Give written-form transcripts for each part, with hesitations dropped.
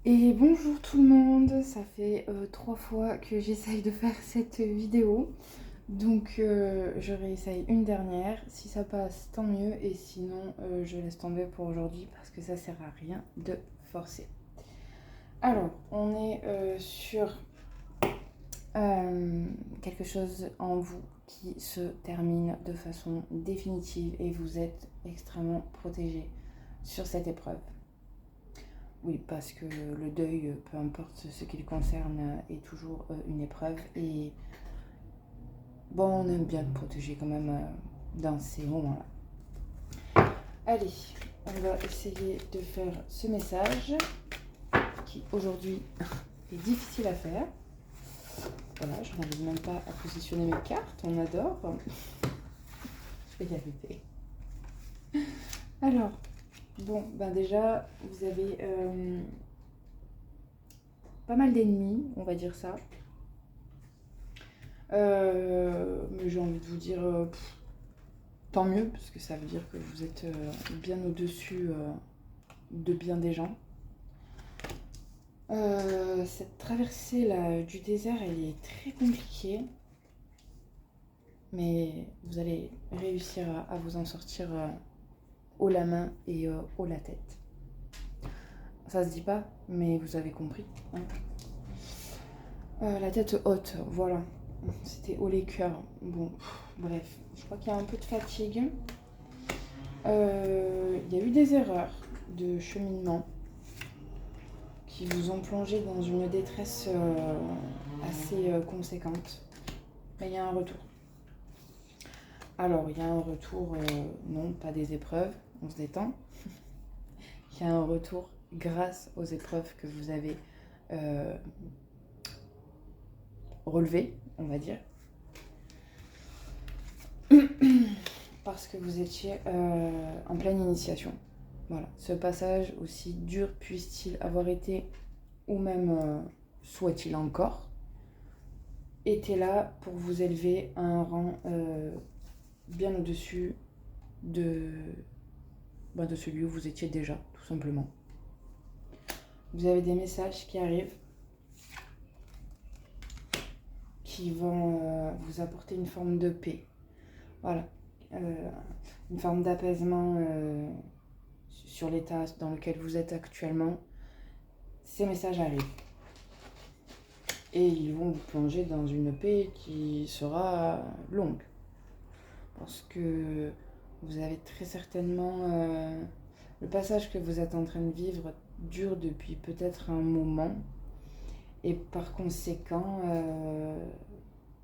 Et bonjour tout le monde, ça fait 3 fois que j'essaye de faire cette vidéo, donc je réessaye une dernière, si ça passe tant mieux et sinon je laisse tomber pour aujourd'hui parce que ça sert à rien de forcer. Alors on est sur quelque chose en vous qui se termine de façon définitive et vous êtes extrêmement protégé sur cette épreuve. Oui, parce que le deuil, peu importe ce qu'il concerne, est toujours une épreuve. Et bon, on aime bien le protéger quand même dans ces moments-là. Allez, on va essayer de faire ce message qui aujourd'hui est difficile à faire. Voilà, je n'arrive même pas à positionner mes cartes, on adore. Je vais y arriver. Alors, bon, ben déjà, vous avez pas mal d'ennemis, on va dire ça. Mais j'ai envie de vous dire, tant mieux, parce que ça veut dire que vous êtes bien au-dessus de bien des gens. Cette traversée là, du désert, elle est très compliquée. Mais vous allez réussir à vous en sortir haut la main et haut la tête. Ça se dit pas, mais vous avez compris. Hein. La tête haute, voilà. C'était haut les cœurs. Bon, bref, je crois qu'il y a un peu de fatigue. Il y a eu des erreurs de cheminement qui vous ont plongé dans une détresse assez conséquente. Mais il y a un retour. Alors, il y a un retour, non, pas des épreuves, on se détend. Il y a un retour grâce aux épreuves que vous avez relevées, on va dire. Parce que vous étiez en pleine initiation. Voilà, ce passage, aussi dur puisse-t-il avoir été, ou même soit-il encore, était là pour vous élever à un rang bien au-dessus de celui où vous étiez déjà, tout simplement. Vous avez des messages qui arrivent, qui vont vous apporter une forme de paix. Voilà, une forme d'apaisement sur l'état dans lequel vous êtes actuellement. Ces messages arrivent. Et ils vont vous plonger dans une paix qui sera longue. Parce que vous avez très certainement... le passage que vous êtes en train de vivre dure depuis peut-être un moment. Et par conséquent,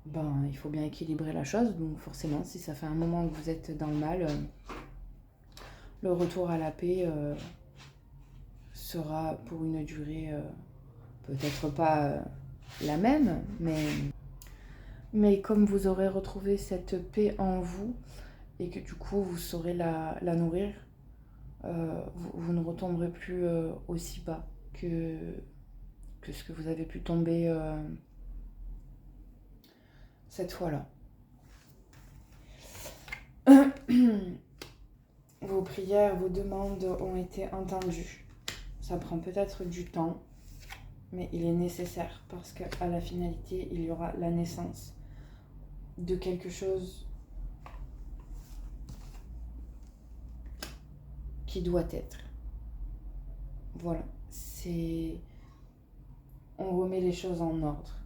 il faut bien équilibrer la chose. Donc forcément, si ça fait un moment que vous êtes dans le mal, le retour à la paix sera pour une durée peut-être pas la même, mais comme vous aurez retrouvé cette paix en vous et que du coup vous saurez la nourrir, vous ne retomberez plus aussi bas que ce que vous avez pu tomber cette fois-là. Vos prières, vos demandes ont été entendues. Ça prend peut-être du temps, mais il est nécessaire parce qu'à la finalité, il y aura la naissance de quelque chose qui doit être. Voilà, on remet les choses en ordre.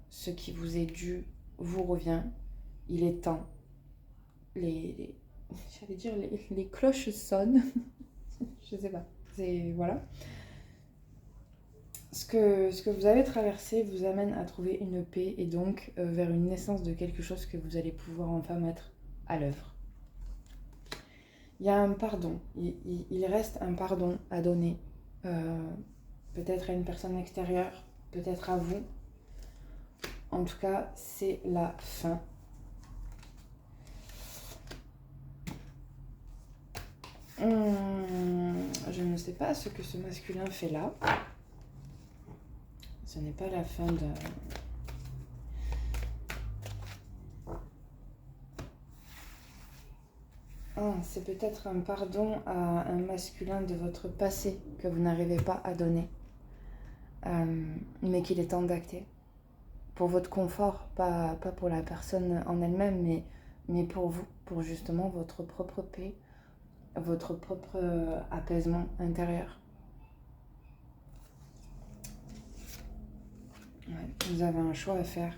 Ce qui vous est dû vous revient. Il est temps. J'allais dire les cloches sonnent. Je sais pas. Voilà. Ce que vous avez traversé vous amène à trouver une paix et donc vers une naissance de quelque chose que vous allez pouvoir enfin mettre à l'œuvre. Il y a un pardon. Il reste un pardon à donner. Peut-être à une personne extérieure, peut-être à vous. En tout cas, c'est la fin. Je ne sais pas ce que ce masculin fait là. Ce n'est pas la fin de... c'est peut-être un pardon à un masculin de votre passé que vous n'arrivez pas à donner. mais qu'il est temps d'acter. Pour votre confort, pas pour la personne en elle-même, mais pour vous, pour justement votre propre paix, votre propre apaisement intérieur. Ouais, vous avez un choix à faire.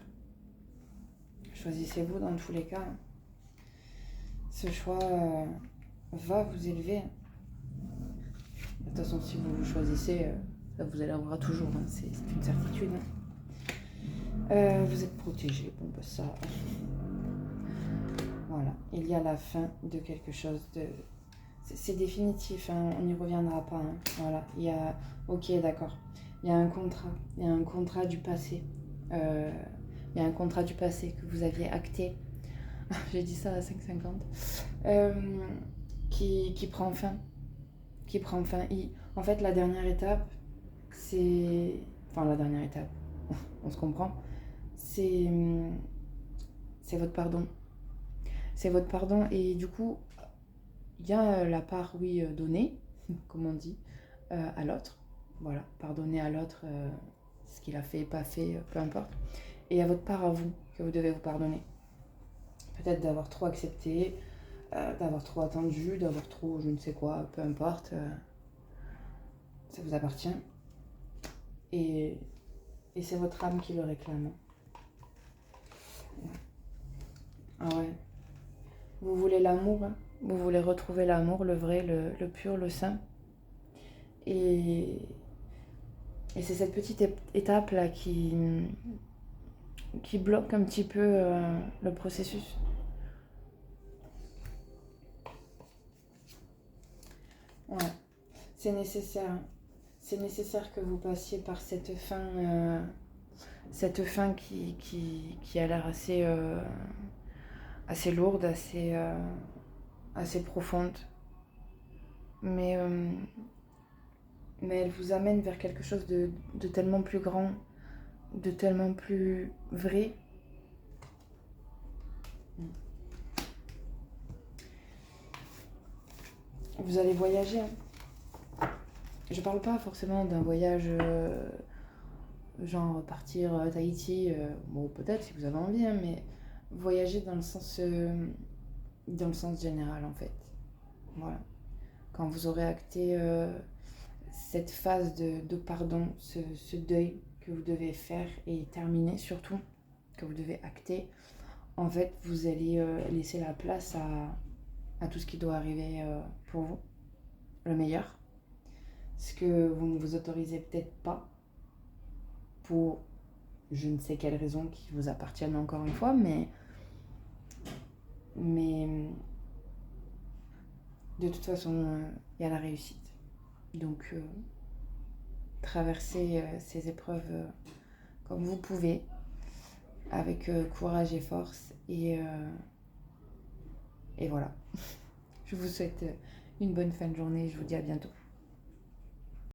Choisissez-vous dans tous les cas. Ce choix va vous élever. De toute façon, si vous choisissez, ça vous élèvera toujours, hein. C'est une certitude. Vous êtes protégé. Bon, bah ça... Voilà, il y a la fin de quelque chose de... C'est définitif, hein, on n'y reviendra pas. Hein. Voilà, il y a... Ok, d'accord. Il y a un contrat du passé. Il y a un contrat du passé que vous aviez acté. J'ai dit ça à 5,50. Qui prend fin. Qui prend fin. En fait, la dernière étape, c'est... Enfin, la dernière étape, on se comprend. C'est votre pardon. C'est votre pardon et du coup, il y a la part, oui, donnée, comme on dit, à l'autre. Voilà, pardonner à l'autre ce qu'il a fait, pas fait, peu importe. Et il y a votre part à vous, que vous devez vous pardonner. Peut-être d'avoir trop accepté, d'avoir trop attendu, d'avoir trop je ne sais quoi, peu importe. Ça vous appartient. Et c'est votre âme qui le réclame. Ah ouais. Vous voulez l'amour, hein. Vous voulez retrouver l'amour, le vrai, le pur, le sain. Et c'est cette petite étape-là qui bloque un petit peu le processus. Ouais, c'est nécessaire. C'est nécessaire que vous passiez par cette fin qui a l'air assez lourde, assez profonde. Mais elle vous amène vers quelque chose de tellement plus grand, de tellement plus vrai. Vous allez voyager. Hein. Je parle pas forcément d'un voyage genre partir à Tahiti. Bon, peut-être si vous avez envie, hein, mais voyager dans le sens général en fait. Voilà. Quand vous aurez acté cette phase de pardon, ce deuil que vous devez faire et terminer surtout, que vous devez acter, en fait, vous allez laisser la place à tout ce qui doit arriver pour vous, le meilleur. Ce que vous ne vous autorisez peut-être pas pour je ne sais quelle raison qui vous appartiennent encore une fois, mais de toute façon, il y a la réussite. Donc, traversez ces épreuves comme vous pouvez, avec courage et force. Et voilà. Je vous souhaite une bonne fin de journée et je vous dis à bientôt.